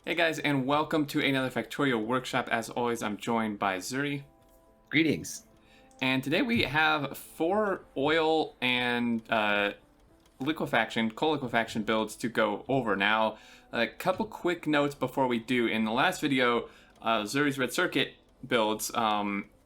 Hey guys, and welcome to another Factorio workshop. As always, I'm joined by Zuri, Greetings. and today we have 4 oil and coal liquefaction builds to go over. Now, a couple quick notes before we do. In the last video, Zuri's red circuit builds,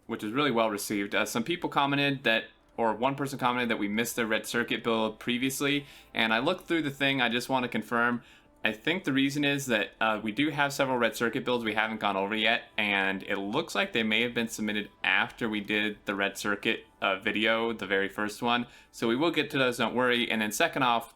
which was really well received. Some people commented that, or one person commented that we missed the red circuit build previously, and I looked through the thing. I just want to confirm. I think the reason is that we do have several red circuit builds we haven't gone over yet, and it looks like they may have been submitted after we did the red circuit video, the very first one. So we will get to those, don't worry. And then second off,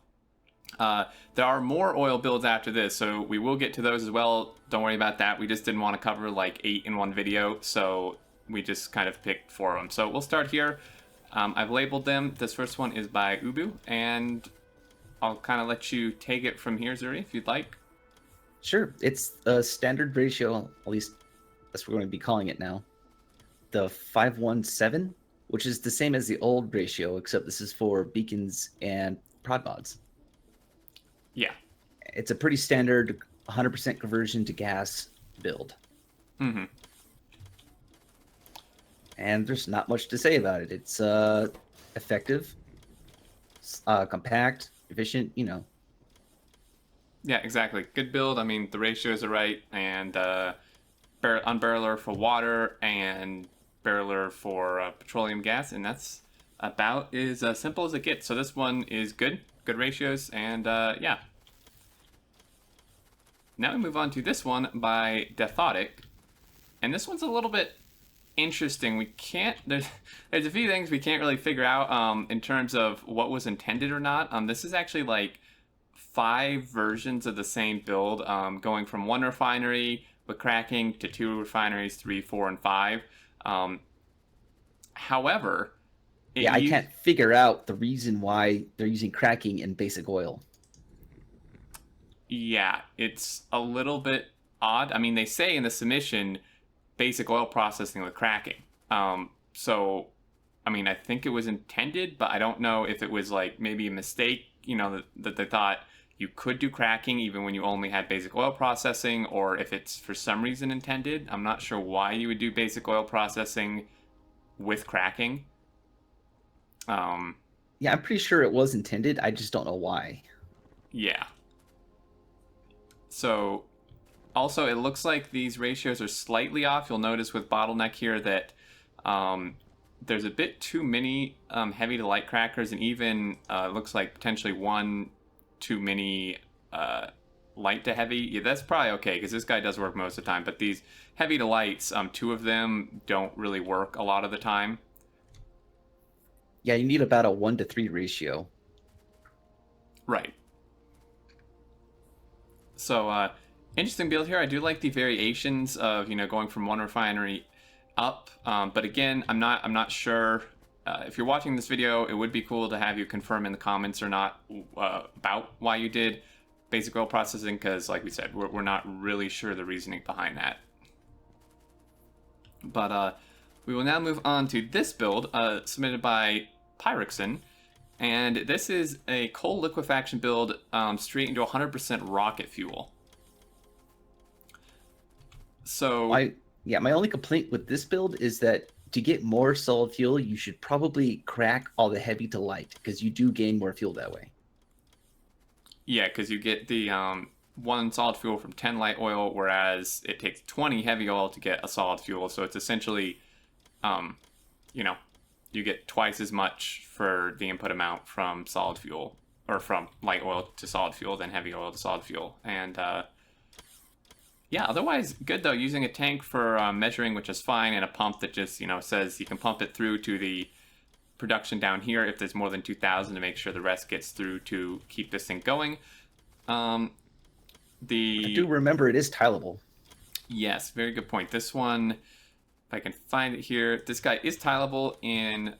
there are more oil builds after this, so we will get to those as well. Don't worry about that. We just didn't want to cover like 8 in one video, so we just kind of picked 4 of them. So we'll start here. I've labeled them. This first one is by Whoboo, and I'll kind of let you take it from here, Zuri, if you'd like. Sure, it's a standard ratio, at least that's what we're going to be calling it now. The 517, which is the same as the old ratio, except this is for beacons and prod mods. Yeah. It's a pretty standard 100% conversion to gas build. Mm-hmm. And there's not much to say about it. It's effective, compact, efficient, Yeah, exactly. Good build. I mean, the ratios are right, and unbarreler for water and barreler for petroleum gas, and that's about as simple as it gets. So this one is good ratios, and yeah. Now we move on to this one by Deathotic, and this one's a little bit interesting. We can't. There's a few things we can't really figure out in terms of what was intended or not. This is actually like 5 versions of the same build, going from 1 refinery with cracking to 2 refineries, 3, 4, and 5. However, I can't figure out the reason why they're using cracking in basic oil. Yeah, it's a little bit odd. I mean, they say in the submission, basic oil processing with cracking. So, I mean, I think it was intended, but I don't know if it was like maybe a mistake, that they thought you could do cracking even when you only had basic oil processing, or if it's for some reason intended. I'm not sure why you would do basic oil processing with cracking. Yeah, I'm pretty sure it was intended. I just don't know why. Yeah. So, also, it looks like these ratios are slightly off. You'll notice with bottleneck here that there's a bit too many heavy to light crackers, and even looks like potentially 1 too many light to heavy. Yeah, that's probably okay because this guy does work most of the time. But these heavy to lights, 2 of them don't really work a lot of the time. Yeah, you need about a 1-to-3 ratio. Right. So, interesting build here. I do like the variations of going from 1 refinery up, but again, I'm not sure. If you're watching this video, it would be cool to have you confirm in the comments or not about why you did basic oil processing, because like we said, we're not really sure the reasoning behind that. But we will now move on to this build submitted by Pyroxen. And this is a coal liquefaction build straight into 100% rocket fuel. So my only complaint with this build is that to get more solid fuel, you should probably crack all the heavy to light, because you do gain more fuel that way. Yeah, because you get the 1 solid fuel from 10 light oil, whereas it takes 20 heavy oil to get a solid fuel. So it's essentially, you get twice as much for the input amount from solid fuel, or from light oil to solid fuel, than heavy oil to solid fuel. And yeah, otherwise good though, using a tank for measuring, which is fine, and a pump that just, says you can pump it through to the production down here if there's more than 2,000 to make sure the rest gets through to keep this thing going. I do remember it is tileable. Yes, very good point. This one, if I can find it here, this guy is tileable in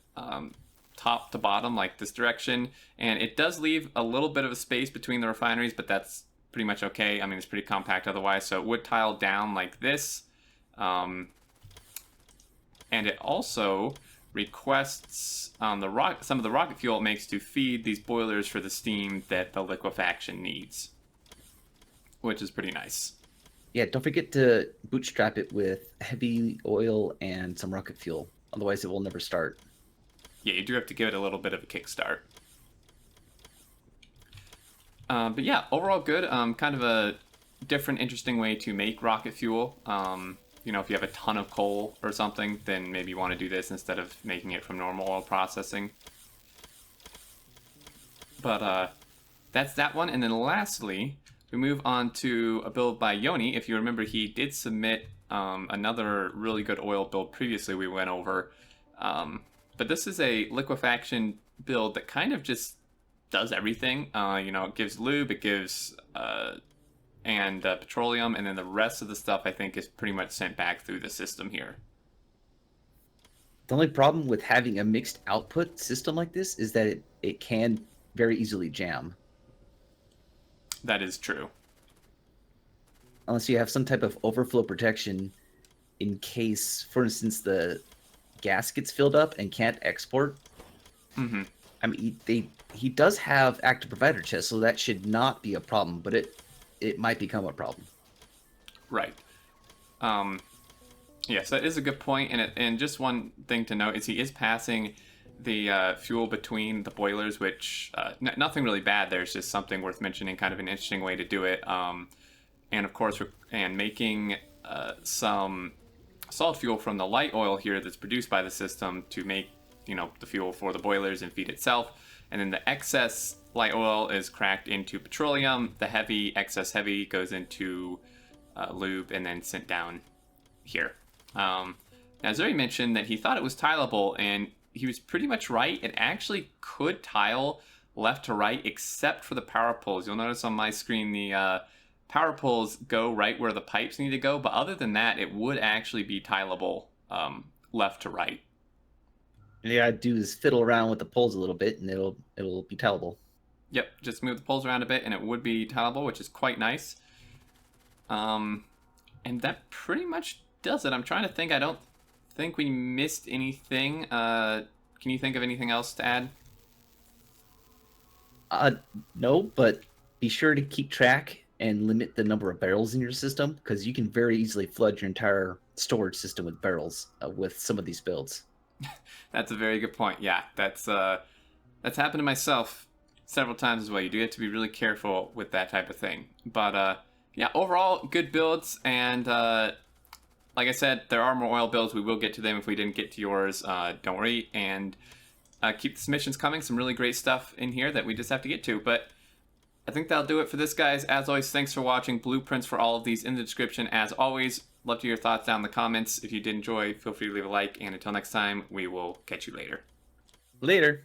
top to bottom, like this direction, and it does leave a little bit of a space between the refineries, but that's pretty much okay. I mean, it's pretty compact otherwise, so it would tile down like this. And it also requests some of the rocket fuel it makes to feed these boilers for the steam that the liquefaction needs, which is pretty nice. Yeah, don't forget to bootstrap it with heavy oil and some rocket fuel. Otherwise, it will never start. Yeah, you do have to give it a little bit of a kickstart. But yeah, overall good. Kind of a different, interesting way to make rocket fuel. You know, if you have a ton of coal or something, then maybe you want to do this instead of making it from normal oil processing. But that's that one. And then lastly, we move on to a build by Yoni. If you remember, he did submit another really good oil build previously we went over. But this is a liquefaction build that kind of just does everything. You know, it gives lube, it gives petroleum, and then the rest of the stuff I think is pretty much sent back through the system here. The only problem with having a mixed output system like this is that it can very easily jam. That is true. Unless you have some type of overflow protection in case, for instance, the gas gets filled up and can't export. Mm-hmm. I mean, he does have active provider chests, so that should not be a problem, but it might become a problem. Right. Yes, that is a good point. And just one thing to note is he is passing the fuel between the boilers, which nothing really bad. There's just something worth mentioning, kind of an interesting way to do it. And of course, and making some solid fuel from the light oil here that's produced by the system to make, you know, the fuel for the boilers and feed itself. And then the excess light oil is cracked into petroleum. The excess heavy goes into lube and then sent down here. Now, Zuri mentioned that he thought it was tileable, and he was pretty much right. It actually could tile left to right, except for the power poles. You'll notice on my screen the power poles go right where the pipes need to go, but other than that, it would actually be tileable left to right. And you gotta do is fiddle around with the poles a little bit, and it'll be tileable. Yep, just move the poles around a bit, and it would be tileable, which is quite nice. And that pretty much does it. I'm trying to think. I don't think we missed anything. Can you think of anything else to add? No, but be sure to keep track and limit the number of barrels in your system, because you can very easily flood your entire storage system with barrels with some of these builds. That's a very good point. Yeah, that's happened to myself several times as well. You do have to be really careful with that type of thing. But yeah, overall, good builds. And like I said, there are more oil builds. We will get to them if we didn't get to yours. Don't worry. And keep the submissions coming. Some really great stuff in here that we just have to get to. But I think that'll do it for this, guys. As always, thanks for watching. Blueprints for all of these in the description. As always, love to hear your thoughts down in the comments. If you did enjoy, feel free to leave a like. And until next time, we will catch you later. Later.